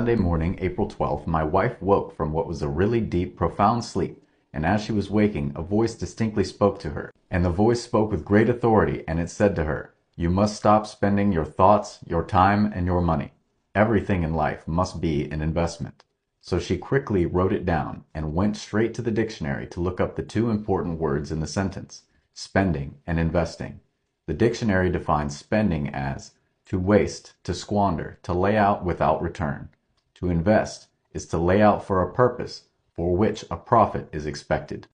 Sunday morning, April 12th, my wife woke from what was a really deep, profound sleep, and as she was waking, a voice distinctly spoke to her. And the voice spoke with great authority, and it said to her, "You must stop spending your thoughts, your time, and your money. Everything in life must be an investment." So she quickly wrote it down and went straight to the dictionary to look up the two important words in the sentence, spending and investing. The dictionary defines spending as to waste, to squander, to lay out without return. To invest is to lay out for a purpose for which a profit is expected.